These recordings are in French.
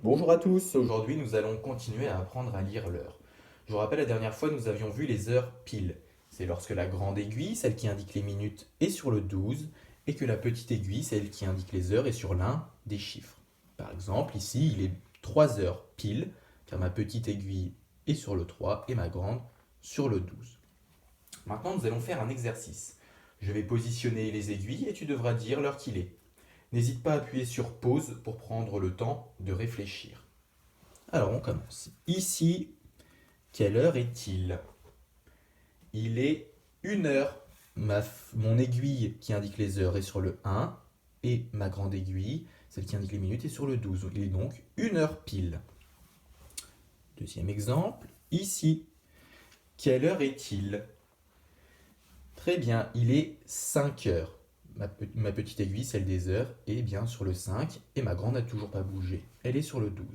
Bonjour à tous, aujourd'hui nous allons continuer à apprendre à lire l'heure. Je vous rappelle, la dernière fois nous avions vu les heures piles. C'est lorsque la grande aiguille, celle qui indique les minutes, est sur le 12 et que la petite aiguille, celle qui indique les heures, est sur l'un des chiffres. Par exemple, ici il est 3 heures pile, car ma petite aiguille est sur le 3 et ma grande sur le 12. Maintenant nous allons faire un exercice. Je vais positionner les aiguilles et tu devras dire l'heure qu'il est. N'hésite pas à appuyer sur pause pour prendre le temps de réfléchir. Alors on commence. Ici, quelle heure est-il? Il est 1 heure. Mon aiguille qui indique les heures est sur le 1 et ma grande aiguille, celle qui indique les minutes, est sur le 12. Il est donc 1 heure pile. Deuxième exemple. Ici, quelle heure est-il? Très bien, il est 5 heures. Ma petite aiguille, celle des heures, est bien sur le 5 et ma grande n'a toujours pas bougé. Elle est sur le 12.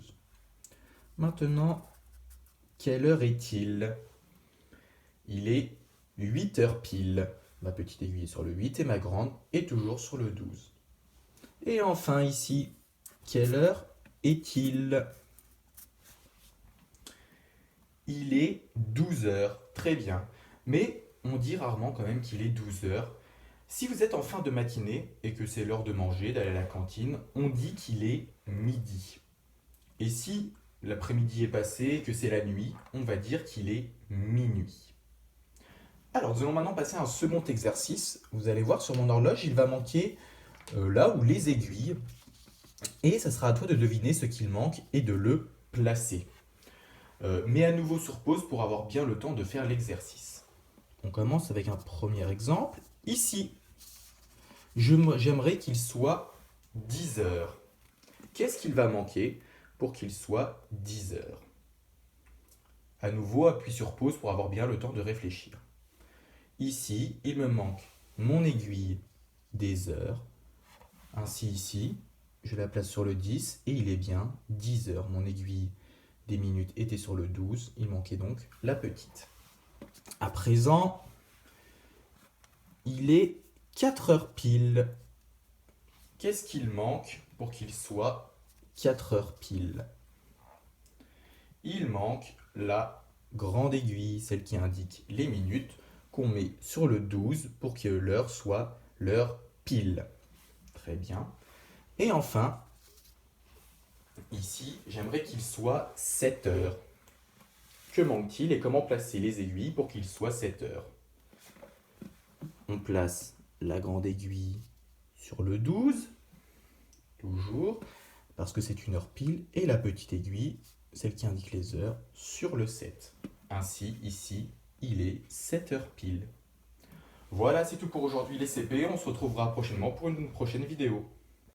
Maintenant, quelle heure est-il? Il est 8 heures pile. Ma petite aiguille est sur le 8 et ma grande est toujours sur le 12. Et enfin ici, quelle heure est-il? Il est 12 heures. Très bien. Mais on dit rarement quand même qu'il est 12 heures. Si vous êtes en fin de matinée et que c'est l'heure de manger, d'aller à la cantine, on dit qu'il est midi. Et si l'après-midi est passé et que c'est la nuit, on va dire qu'il est minuit. Alors, nous allons maintenant passer à un second exercice. Vous allez voir sur mon horloge, il va manquer là où les aiguilles. Et ça sera à toi de deviner ce qu'il manque et de le placer. Mets à nouveau sur pause pour avoir bien le temps de faire l'exercice. On commence avec un premier exemple. Ici, j'aimerais qu'il soit 10 heures. Qu'est-ce qu'il va manquer pour qu'il soit 10 heures? À nouveau, appuie sur pause pour avoir bien le temps de réfléchir. Ici, il me manque mon aiguille des heures. Ainsi ici, je la place sur le 10 et il est bien 10 heures. Mon aiguille des minutes était sur le 12, il manquait donc la petite. À présent, il est 4 heures pile. Qu'est-ce qu'il manque pour qu'il soit 4 heures pile? Il manque la grande aiguille, celle qui indique les minutes, qu'on met sur le 12 pour que l'heure soit l'heure pile. Très bien. Et enfin, ici, j'aimerais qu'il soit 7 heures. Que manque-t-il et comment placer les aiguilles pour qu'il soit 7 heures? On place la grande aiguille sur le 12, toujours, parce que c'est 1 heure pile, et la petite aiguille, celle qui indique les heures, sur le 7. Ainsi, ici, il est 7 heures pile. Voilà, c'est tout pour aujourd'hui les CP. On se retrouvera prochainement pour une prochaine vidéo.